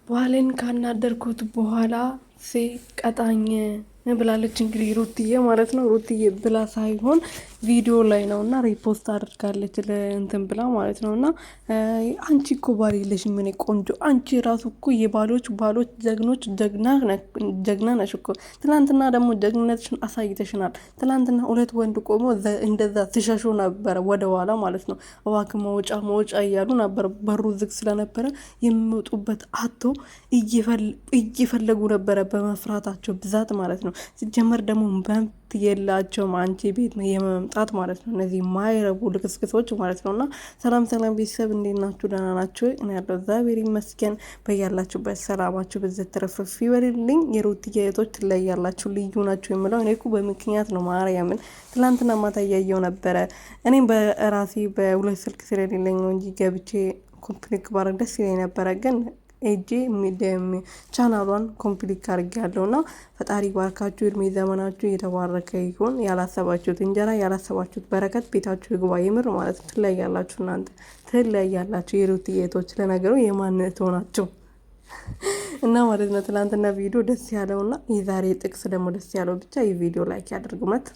ባሌን ካናደርኩት በኋላ ሲቀጣኝ ብላለች። እንግዲህ ሩትዬ ማለት ነው። ሩትዬ ብላ ሳይሆን ቪዲዮ ላይ ነው እና ሪፖስት አድርጋለች ለእንትን ብላ ማለት ነው። እና አንቺ እኮ ባል የለሽም ምን ቆንጆ፣ አንቺ ራሱ እኮ የባሎች ጀግኖች ጀግና ነሽ እኮ። ትናንትና ደግሞ ጀግንነትሽን አሳይተሽናል። ትናንትና ሁለት ወንድ ቆሞ እንደዛ ትሸሹ ነበረ ወደኋላ ማለት ነው። እባክህ መውጫ እያሉ ነበር። በሩ ዝግ ስለነበረ የሚወጡበት አቶ እየፈለጉ ነበረ በመፍራታቸው ብዛት ማለት ነው። ሲጀመር ደግሞ መብት የላቸውም አንቺ ቤት የመምጣት ማለት ነው። እነዚህ ማይረቡ ልክስክሶች ማለት ነው። እና ሰላም ቤተሰብ እንዴት ናችሁ? ደህና ናችሁ? እኔ ያለው እግዚአብሔር ይመስገን። በያላችሁበት ሰላማችሁ ብዝት ትረፍርፍ ይበልልኝ። የሩትዬ እህቶች ትለያላችሁ፣ ልዩ ናችሁ የምለው እኔ እኮ በምክንያት ነው። ማርያምን ትላንትና ማታ እያየው ነበረ። እኔም በራሴ በሁለት ስልክ ስለሌለኝ ነው እንጂ ገብቼ ኮምፕሊክ ባረግ ደስ ይለኝ ነበረ ግን ኤጄ ቻናሏን ኮምፕሊት አድርጌ ያለው እና ፈጣሪ ባርካችሁ፣ እድሜ ዘመናችሁ የተባረከ ይሁን። ያላሰባችሁት እንጀራ ያላሰባችሁት በረከት ቤታችሁ ይግባ። ይምር ማለት ነው። ትለያላችሁ፣ እናንተ ትለያላችሁ። የሩትዬ እህቶች ለነገሩ የማንነት ሆናችሁ እና ማለት ነው። ትናንትና ቪዲዮ ደስ ያለው እና የዛሬ ጥቅስ ደግሞ ደስ ያለው ብቻ የቪዲዮ ላይክ ያድርጉመት።